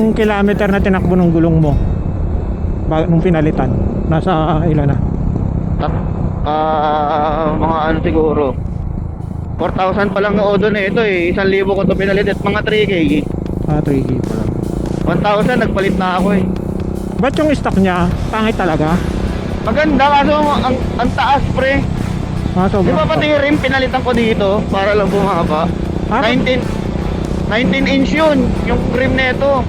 kilometer na tinakbo ng gulong mo nung pinalitan? Nasa ilan na? Mga ano siguro 4,000 pa lang na odo na ito eh. 1,000 ko ito pinalit at mga 3K. 3K pa lang. 1,000 nagpalit na ako eh. Ba't yung stock niya pangit talaga? Maganda kaso ang taas pre. Di Sobrang ba pati rim pinalitan ko dito para lang bumaba. 19 inch yun yung rim nito.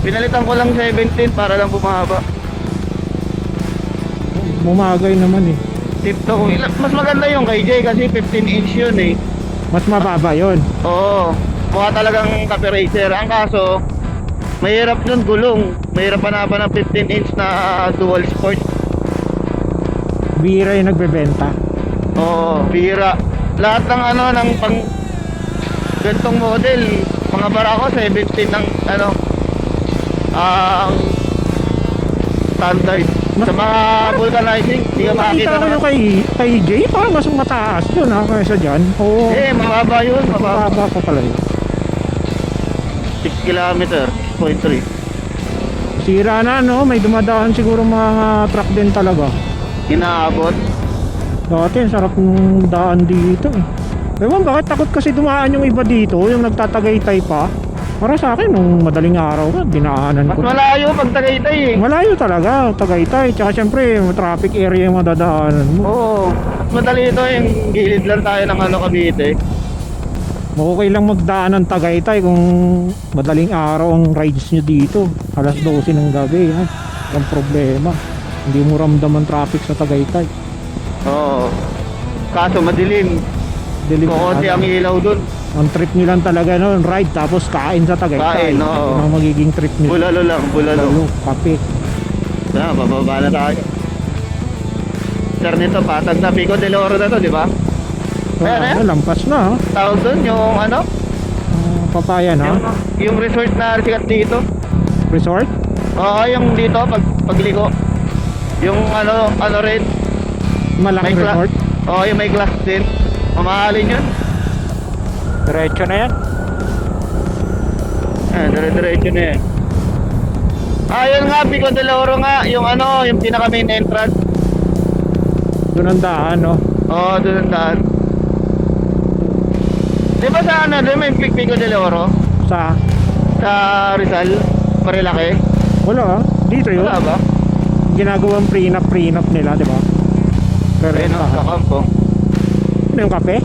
Pinalitan ko lang 17 para lang bumaba. bumagay naman eh. Tipto ko. Mas maganda yung kay Jay kasi 15 inch yun eh. Mas mababa yun. Oo. Mukha talagang cafe racer. Ang kaso, mahirap yun gulong. Mahirap hanapan ng 15 inch na dual sport. Bira yung nagbebenta. Oo, bira. Lahat ng ano, ng pang gantong model, mga barako 17 ng ano, ang standard. Sa mga vulcanizing, hindi ka makakita Nakita ko yung kay Jay, parang mas mataas yun ha, kaysa dyan. Oo. Eh, mababa yun, mababa. Mababa pa pala yun. 6 kilometer, 6.3. Sira na no, may dumadaan siguro mga truck din talaga. Inaabot. Dati, ang sarap ng daan dito eh. Ewan, bakit takot kasi dumaan yung iba dito, yung nagtatagaytay pa. Para sa akin, nung madaling araw, dinaanan Mas ko. malayo pag Tagaytay eh. Malayo talaga, Tagaytay. Tsaka syempre, traffic area yung madadaanan mo. Oo, mas madali ito yung gilid lang tayo ng ano Cavite. Okay lang magdaan ng Tagaytay kung madaling araw ang rides nyo dito. Alas 12 ng gabi, ha? Ang problema. Hindi mo ramdam ang traffic sa Tagaytay. Oo. Kaso madilim. Kukunti ang ilaw dun. Ang trip nyo lang talaga noon, ride tapos kain sa Tagaytay. Kain, oo. Yun ang magiging trip nyo. Bulalo lang, bulalo. Kape. Bababa na tayo. Sir nito, patag na Pico de Oro na to, di ba? Ayan, Lampas na, ha? Tawag dun, yung ano? Papaya na. Yung resort na sikat dito. Resort? Oo, yung dito, pagligo. Yung ano rin. Malaking resort? Oo, yung may glass din. Mamahalin yun. Diretso na yan. Dire-diretso na yan. Yun nga, Pico de Oro nga. Yung ano, yung pinaka main entrance. Doon ang daan, no? Oo, doon ang daan. Di ba sa ano, doon may Pico de Oro? Sa? Sa Rizal? Marilaki? Wala, ha? Dito yun. Wala ba? Ginagawang prenup nila, di ba? Ayun, sa kampo. Ano yung kape?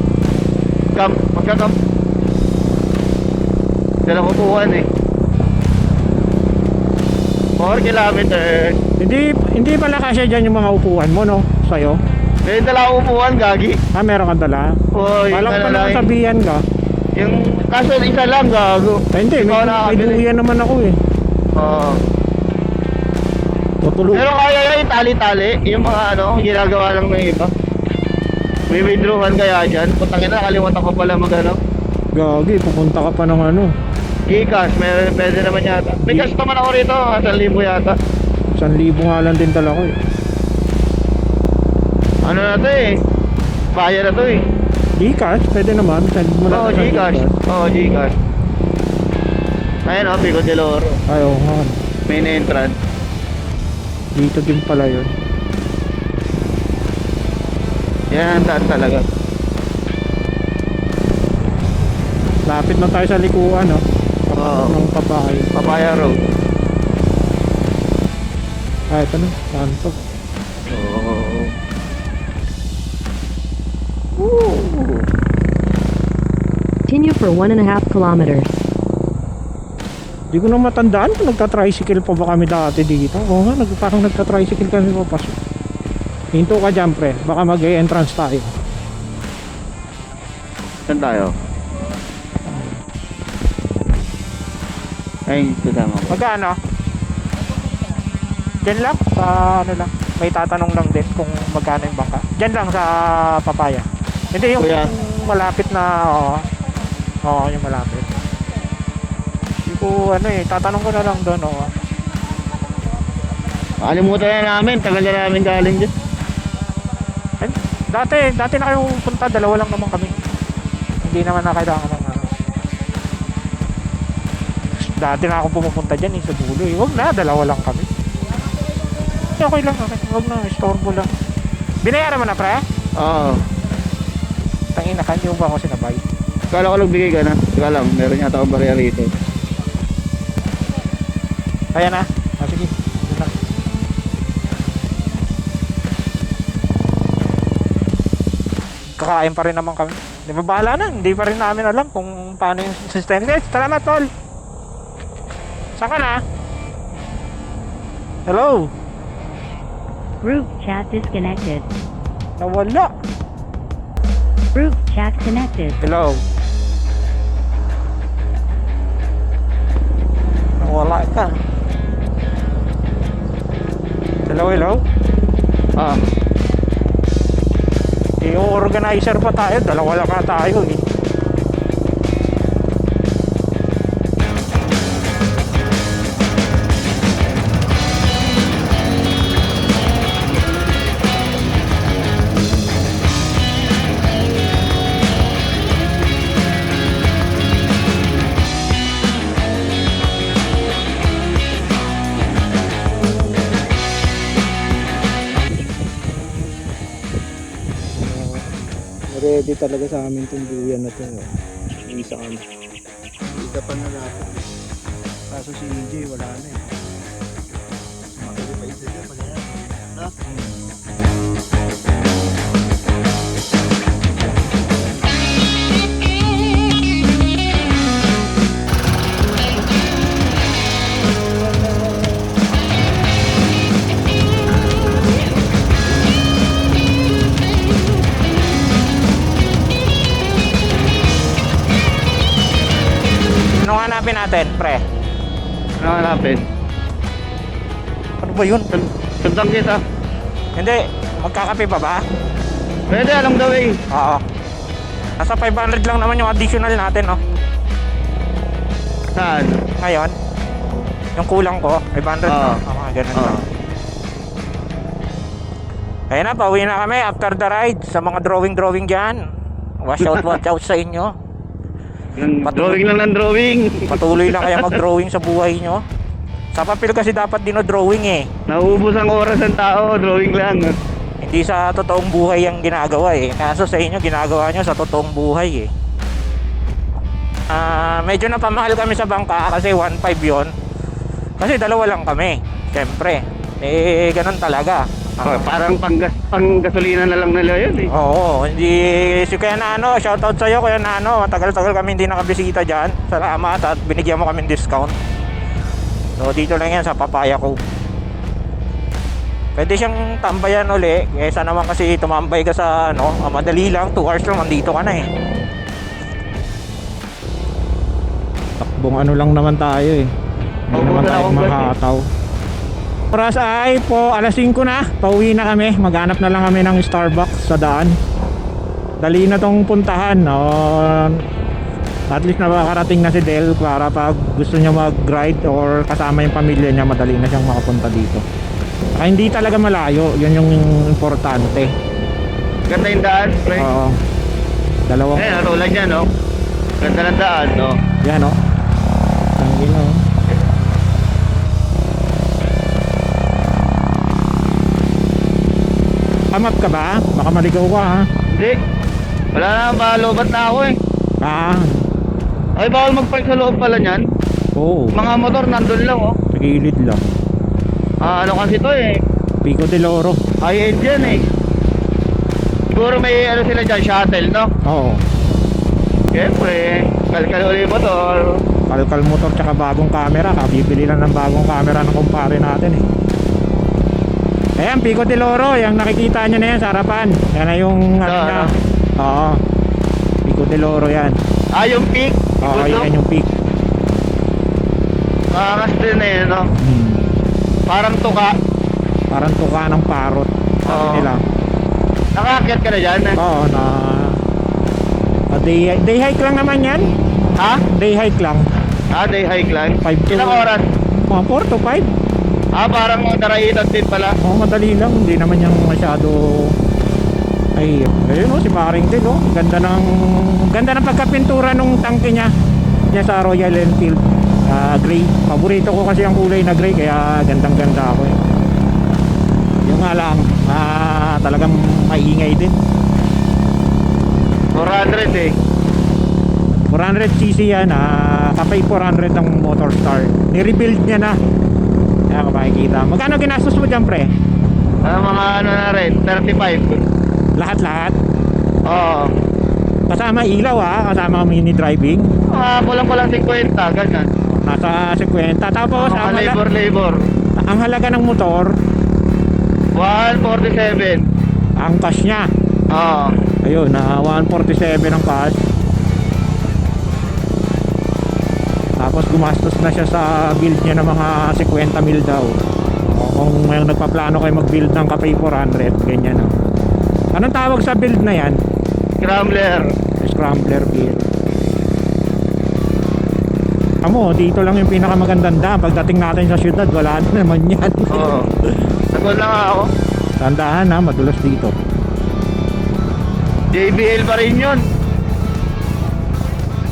Magka-camp. Dala kukuhan eh. 4 kilometer. Hindi pala kasi dyan yung mga upuan mo, no? Sa'yo. May dala upuan, gagi. Meron kang dala? Oy, Alam ko pala sabihan ka. Yung kaso isa lang, gago. Hindi, may duyan naman ako eh. Oo. Tutulog. Pero kaya yung tali-tali, yung mga ano, ginagawa lang ng iba. May withdrawal kaya dyan. Putangin na, nakalimutan ko pala mag ano. Gagi, pupunta ka pa ng ano. Gcash, pwede naman yata. May cash naman ako rito, 1,000 yata. 1,000 nga lang din dala ko eh. Ano na to eh? Bayar na to eh. Gcash, pwede naman. Send mo lang Oo, sa Gcash. Oo, Gcash. Ayun o, Pico de Oro. Ay, oo nga. Main entrance. Dito din pala yun. Yan ang daan talaga. Lapit na tayo sa likuan, no? Oo. Ng Papaya. Papaya Road. Ito na. Saan to? Oo. Continue for 1.5 kilometers. Di ko na matandaan kung nagka-tricycle pa ba kami dati dito. Oo nga, parang nagka-tricycle kami papasok. Hinto ka dyan, pre. Baka mag-e-entrance tayo. Saan tayo? Ay, kasama ko. Magkano? Diyan lang? Sa ano lang? May tatanong lang din kung magkano yung bangka. Diyan lang sa Papaya. Hindi yung Kuya. malapit na, oo, yung malapit. Hindi ko ano eh, tatanong ko na lang doon, oo. Kalimutan na namin, tagal na namin galing dyan. Dati na kayong punta, dalawa lang naman kami. Hindi naman na kailangan ng ano. Dati na ako pumupunta dyan sa dulo eh. Huwag na, dalawa lang kami. Okay lang, okay. Huwag na, istorbo lang. Binayaran mo na, pre? Oo. Tangina ka, hindi mo ba ako sinabay? Kala ko nagbigay ka na. Teka lang, meron yata akong barya rito. Ayan na. Sige, yun na. Kakain pa rin naman kami. Di ba bahala na? Hindi pa rin namin alam kung paano yung system. Guys, salamat tol. Saan ka na? Hello? Group chat disconnected. Nawala. Group chat connected. Hello? Nawala ka. Hello, hello? Ah, Yung organizer pa tayo, dalawa lang na tayo eh. Ready talaga sa amin itong duyan na ito. Hindi sa amin. isa pa na natin. Kaso si EJ wala na eh. Makikita pa isa dyan, pala yan. No? Ano hanapin natin, pre? Ano hanapin? Ano ba yun? Sundang kita. Hindi, magkakape pa ba? Pwede, along the way. Oo. Nasa 500 lang naman yung additional natin, no? Saan? Ngayon, yung kulang ko, 500 na. Mga ganun Oo. lang. Ayun na, pauwi na kami after the ride. Sa mga drawing dyan. Watch out sa inyo. Yung Patuloy. drawing lang ng drawing. Patuloy lang kaya mag-drawing sa buhay nyo. Sa papel kasi dapat dino-drawing eh. Nauubos ang oras ng tao, drawing lang. Hindi sa totoong buhay ang ginagawa eh. Kaso sa inyo, ginagawa nyo sa totoong buhay eh. Medyo napamahal kami sa bangka kasi 1.5 yon. Kasi dalawa lang kami. Siyempre. Eh, ganun talaga. Oh, parang pang-gasolina na lang nila yun eh. Oo, hindi si Kuya Nano, shoutout sa'yo Kuya Nano. Matagal-tagal kami hindi nakabisita dyan. Salamat at binigyan mo kami discount. So dito lang yan sa Papaya Cove. Pwede siyang tambayan uli. Kesa naman kasi tumambay ka sa ano, madali lang, 2 hours lang nandito ka na eh. Takbong ano lang naman tayo eh. Hindi naman tayo mahataw. Oras ay po alas 5 na. Pauwi na kami. Maghanap na lang kami ng Starbucks sa daan. Dali na tong puntahan. At least nakakarating na si Del para pag gusto niya mag-ride or kasama yung pamilya niya, madali na siyang makapunta dito. Hindi talaga malayo. Yun yung importante. Ganda yung daan, pre. Oo. Dalawang. Eh, natulad yan, no? Ganda ng daan, no? Yan o. Tangin o. Kamap ka ba? Baka maligaw ka ha. Hindi. Wala na, malobat na ako eh. Ay, bawal mag-park sa loob pala niyan. Oo. Mga motor nandun lang, oh. Sa gilid lang. Ano kasi to eh. Pico de Loro. High-end yan eh. Siguro may ano sila dyan, shuttle, no? Oo. Siyempre, kalkal ulit yung motor. Kalkal motor tsaka bagong camera. Kabibili lang ng bagong camera ng kumpare natin eh. Ayan, Pico de Loro. Yung nakikita nyo na yan sa harapan. Yan na yung ano niya. Oo. Pico de Loro yan. Yung peak. Oo, yan yung peak. Kakas din na yun, no? Parang tuka. Parang tuka ng parot. Sabi Oo. nila. Nakaakyat ka na dyan, eh? Oo, na day hike lang naman yan. Ha? Day hike lang. Day hike lang. 5 to Ilang oras? Mga 4 to 5. Parang daraitan din pala. Oo, madali lang. Hindi naman yung masyado. Ay, ayun o, si Paring din o. Ganda ng pagkapintura nung tangke niya. Niya sa Royal Enfield. Gray. Paborito ko kasi ang kulay na gray, kaya gandang ganda ako eh. Yung nga lang, talagang maingay din. 400 eh. 400cc yan, kapay 400 ang Motor Star. Ni-rebuild niya na. Kaya ka makikita. Magkano ginastos mo dyan, pre? Mga ano na rin, 35. Lahat-lahat? Oo. Kasama ilaw kasama mini driving. Kulang-kulang 50, ganyan. Nasa 50. Tapos Mga labor. ang halaga ng motor, 147. ang cash niya. Oo. Ayun, 147 ang cash. Tapos gumastos na siya sa build niya ng mga 50 mil daw. Kung may nagpaplano kayo mag-build ng Kapay 400, ganyan. Anong tawag sa build na yan? Scrambler. Scrambler build. Amo, dito lang yung pinakamagandang daan. Pagdating natin sa syudad, wala na naman yan. Oo. Nagol na nga ako. Tandaan madulas dito. JBL pa rin yun.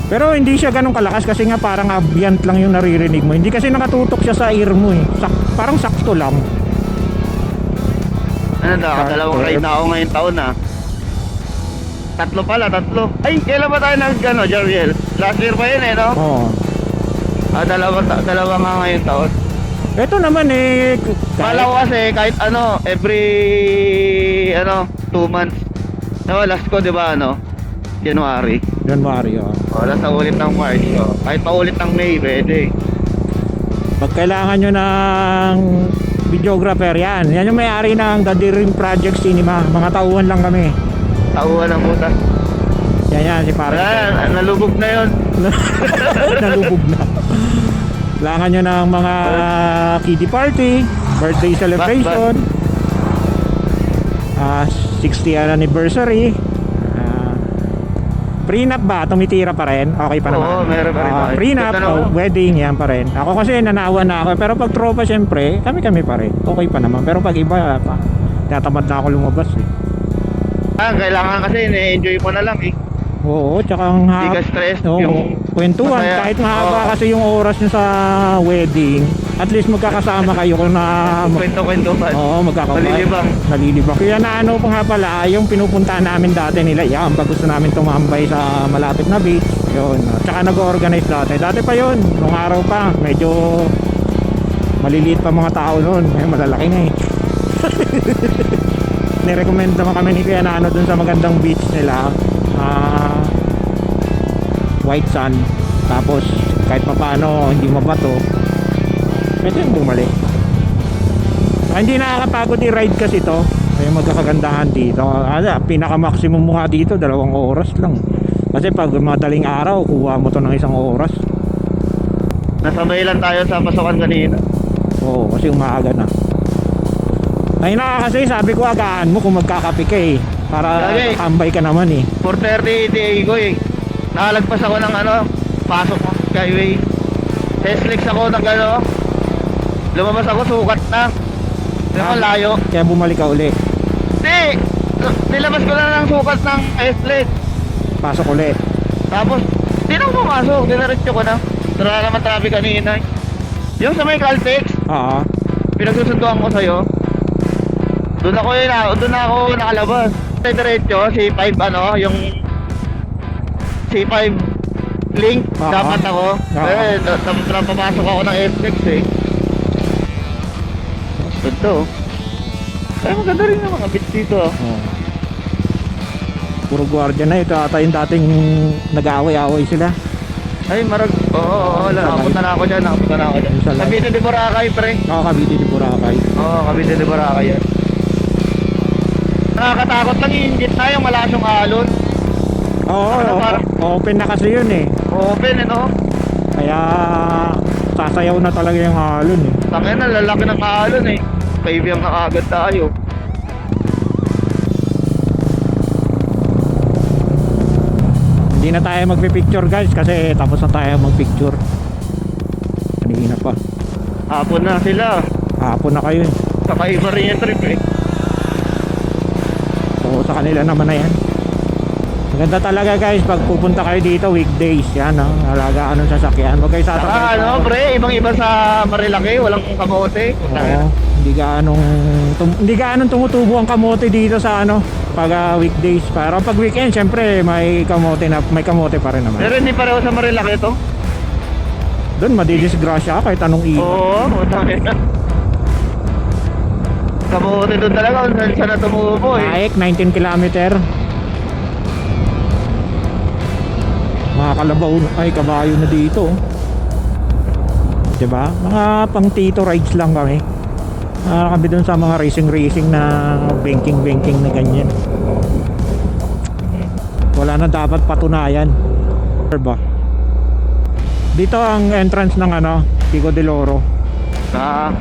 Pero hindi siya ganun kalakas kasi nga parang ambient lang yung naririnig mo. Hindi kasi nakatutok siya sa ear mo eh. Parang sakto lang. Ano daw, dalawang ride na ako ngayong taon Tatlo pala. Ay, kailan ba tayo Jariel? Last year pa yun eh, no? Oo. Dalawa nga ngayong taon. Ito naman eh. Kala ko kasi kahit every 2 months. No, last ko 'di ba January. January Last na ulit ng March. Kahit pa ulit ng May, pwede. Pag kailangan nyo ng videographer yan yung may-ari ng The Dream Project Cinema. Mga tauhan lang kami. Tauhan ng butas. Yan si pare. Nalubog na yun. Nalubog na. Kailangan nyo ng mga kiddie party, birthday celebration, 60th anniversary, prenup ba? Tumitira pa rin? Okay pa naman? Oo, meron pa rin. Prenup, wedding, yan pa rin. Ako kasi nanawa na ako. Pero pag tropa syempre, kami pa rin. Okay pa naman. Pero pag iba, tatamad na ako lumabas eh. Kailangan kasi na-enjoy mo na lang eh. Oo, tsaka ang Hindi ka stress. Yung kwentuhan, masaya. kahit mahaba kasi yung oras nyo sa wedding, at least magkakasama kayo kung na kwento-kwento pa. Oo, Nalilibang. Nalilibang. Kaya na pa nga pala, yung pinupuntahan namin dati nila, yan, pag gusto namin tumambay sa malapit na beach, yun. Tsaka nag-organize dati pa yun, nung araw pa, medyo maliliit pa mga tao noon, malalaki na eh. Nirecommend naman kami ni Kuya Nano dun sa magandang beach nila, White Sand. Tapos kahit pa paano hindi mabato, pwede yung bumalik. Hindi nakakapagod i-ride kasi to. Ay magkakagandahan dito. Pinaka-maximum mo nga dito 2 oras lang. Kasi pag madaling araw, kuha mo to ng 1 oras. Nasabay lang tayo sa pasokan kanina. Oo, kasi umaaga na. Ay kasi sabi ko agaan mo kung magkakape ka eh. Para tambay ka naman eh. 4:30 DA ko eh. Nakalagpas ako ng pasok ko skyway. Teslex ako ng lumabas ako, sukat na. Layo. Kaya bumalik ka uli. Hindi! Nilabas ko na ng sukat ng Teslex. Pasok uli. Tapos, di na ako pumasok. Dinaretso ko na. Tara naman traffic kanina. Yung sa may Caltex, Oo. pinagsusunduan ko sa'yo. Doon ako nakalabas. Diretso, C5 yung C5 link, dapat ako. Papasok ako ng SX eh. Ito. Ay, maganda rin yung mga bits dito. Puro gwardiya na ito. Ata yung dating nag-aaway-aaway sila. Ay, oo, nakapunta na ako dyan. Cavite de Boracay, pre. Oo, Cavite de Boracay. Oo, Cavite de Boracay yan. Nakakatakot lang yung gitna, yung malakas yung alon. Oo, open na kasi yun eh. Open, Kaya sasayaw na talaga yung alon eh. Tangin na, lalaki ng alon eh. Paibiyang na agad tayo. Hindi na tayo magpipicture guys kasi tapos na tayo magpicture. Kanina pa. Hapon na sila. Hapon na kayo eh. Kakaiba rin yung trip eh. So sa kanila naman na yan. Maganda talaga guys pag pupunta kayo dito weekdays. Yan, alagaan ng sasakyan. Huwag kayo sasakyan. Saka ano, pre, ibang-iba sa Marilaki, walang kamote. Oo, hindi gaanong tumutubo ang kamote dito sa pag weekdays. Pero pag weekend syempre may kamote pa rin naman. Pero hindi pareho sa Marilaki ito. Doon madidisgrasya kahit anong iyo. Oo, utang ina. Kamote doon talaga kung saan siya na tumubo eh. Naik 19 kilometer. Mga kalabaw ay kabayo na dito. 'Di ba? Mga pang tito rides lang kami. Kami doon sa mga racing na banking na ganyan. Wala na dapat patunayan. Ba? Dito ang entrance ng Pico del Oro. Ah,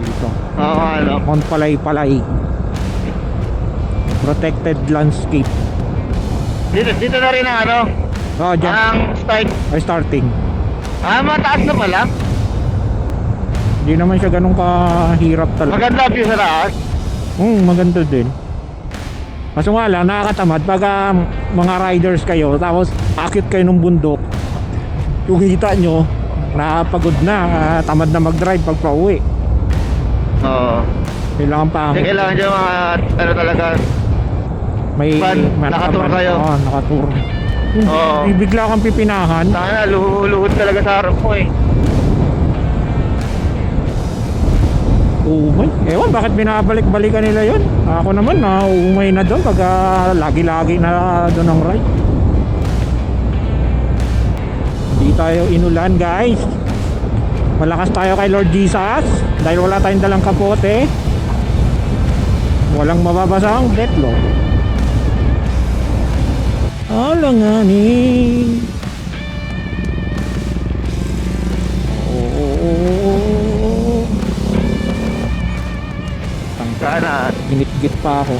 Dito. oo ano. Mount Palay. Protected landscape. Dito na rin ang Oh, dyan. ang start. Ay, starting. Mataas na pala. Hindi naman siya ganun kahirap talaga. Maganda view sa taas. Maganda din. Kaso nga lang, nakakatamad pag mga riders kayo, tapos akit kayo ng bundok, yung kita nyo, nakapagod na, tamad na mag-drive pag pauwi. Oo. Kailangan pa Hindi kailangan dyan mga talaga. may Van, nakatur kayo. Oo, nakatur. Oo. Bigla kang pipinahan. Sana luhod talaga sa harap ko eh. Umay. Ewan, bakit binabalik-balikan nila yun? Ako naman, umay na doon pag lagi-lagi na doon ang ride. Hindi tayo inulan, guys. Malakas tayo kay Lord Jesus dahil wala tayong dalang kapote. Walang mababasang deathlock. Alanganin. Sana. Ginit-git pa ako.